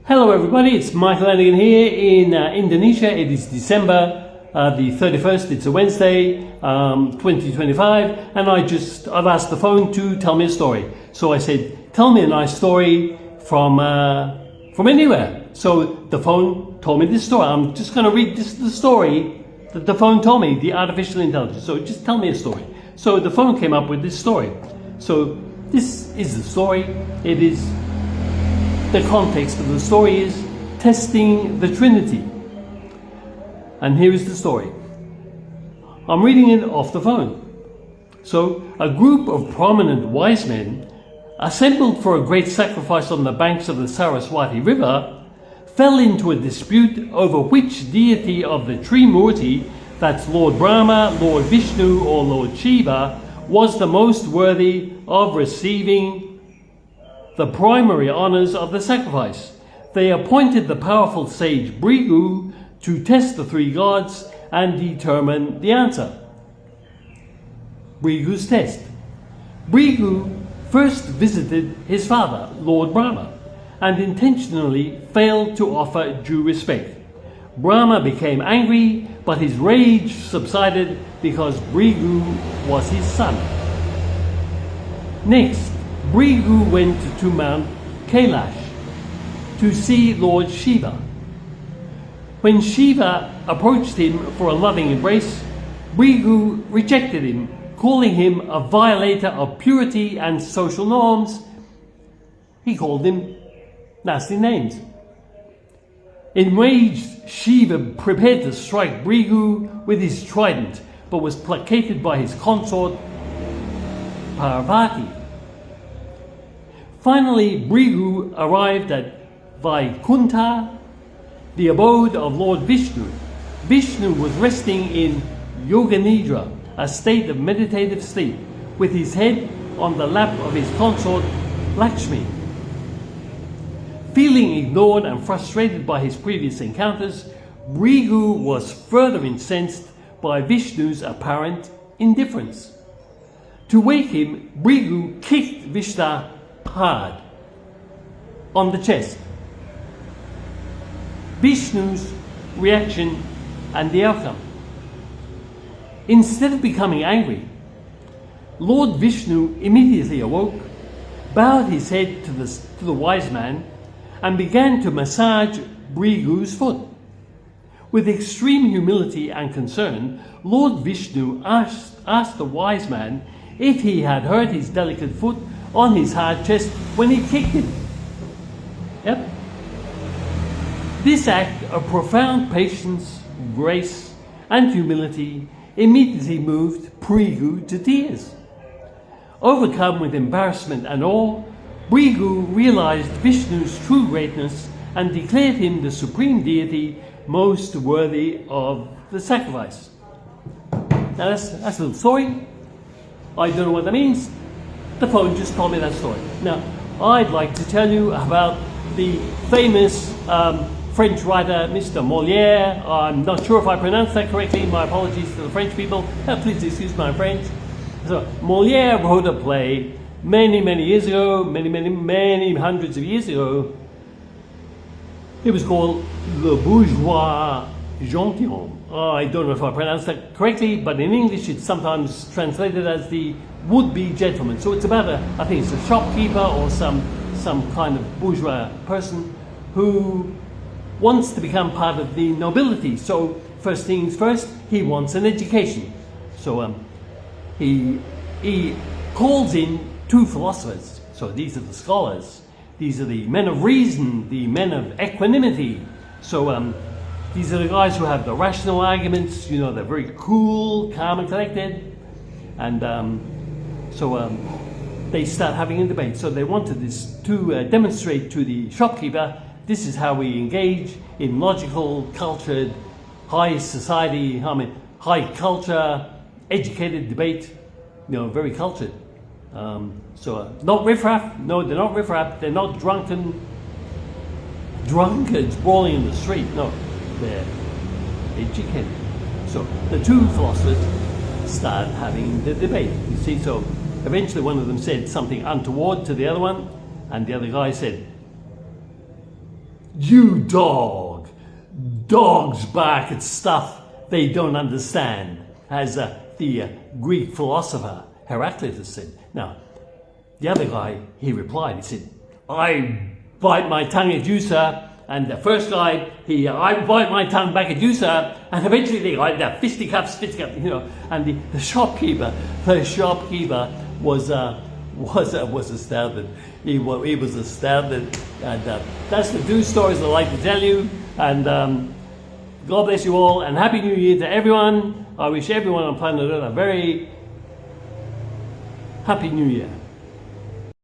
Hello everybody, it's Michael Lanigan here in Indonesia. It is December the 31st, it's a Wednesday, 2025, and I've asked the phone to tell me a story. So I said, tell me a nice story from anywhere. So the phone told me this story. I'm just going to read the story that the phone told me, the artificial intelligence. So just tell me a story. So the phone came up with this story. So this is the story. It is the context of the story is testing the Trinity. And here is the story. I'm reading it off the phone. So, a group of prominent wise men assembled for a great sacrifice on the banks of the Saraswati River fell into a dispute over which deity of the Trimurti, that's Lord Brahma, Lord Vishnu, or Lord Shiva, was the most worthy of receiving the primary honors of the sacrifice. They appointed the powerful sage Brigu to test the three gods and determine the answer. Brigu's test. Brigu first visited his father, Lord Brahma, and intentionally failed to offer due respect. Brahma became angry, but his rage subsided because Brigu was his son. Next, Brigu went to Mount Kailash to see Lord Shiva. When Shiva approached him for a loving embrace, Brigu rejected him, calling him a violator of purity and social norms. He called him nasty names. Enraged, Shiva prepared to strike Brigu with his trident, but was placated by his consort Parvati. Finally, Brigu arrived at Vaikunta, the abode of Lord Vishnu. Vishnu was resting in Yoga Nidra, a state of meditative sleep, with his head on the lap of his consort Lakshmi. Feeling ignored and frustrated by his previous encounters, Brigu was further incensed by Vishnu's apparent indifference. To wake him, Brigu kicked Vishnu hard on the chest. Vishnu's reaction and the outcome. Instead of becoming angry, Lord Vishnu immediately awoke, bowed his head to the wise man, and began to massage Brigu's foot. With extreme humility and concern, Lord Vishnu asked the wise man if he had hurt his delicate foot on his hard chest when he kicked him. Yep. This act of profound patience, grace, and humility immediately moved Brigu to tears. Overcome with embarrassment and awe, Brigu realized Vishnu's true greatness and declared him the supreme deity most worthy of the sacrifice. Now that's a little story. I don't know what that means. The phone just told me that story. Now, I'd like to tell you about the famous French writer, Mr. Molière. I'm not sure if I pronounced that correctly. My apologies to the French people. Please excuse my French. So, Molière wrote a play many years ago, many hundreds of years ago. It was called Le Bourgeois Gentilhomme. I don't know if I pronounced that correctly, but in English it's sometimes translated as the would-be gentleman. So it's about I think it's a shopkeeper or some kind of bourgeois person who wants to become part of the nobility. So first things first, he wants an education. So he calls in two philosophers. So these are the scholars. These are the men of reason, the men of equanimity. So these are the guys who have the rational arguments. They're very cool, calm, and collected. And so they start having a debate. So they wanted this to demonstrate to the shopkeeper, this is how we engage in logical, cultured, high society, high culture, educated debate, very cultured. So not riffraff, no, they're not riffraff, they're not drunkards brawling in the street, no, they're educated. So the two philosophers start having the debate, you see. So eventually one of them said something untoward to the other one, and the other guy said, You dog! Dogs bark at stuff they don't understand, as the Greek philosopher Heraclitus said. Now, the other guy, he replied, he said, I bite my tongue at you, sir. And the first guy, I bite my tongue back at you, sir. And eventually they got the fisticuffs, you know. And the shopkeeper was astounded. He was astounded. And that's the two stories I'd like to tell you. And God bless you all. And Happy New Year to everyone. I wish everyone on planet Earth a very Happy New Year.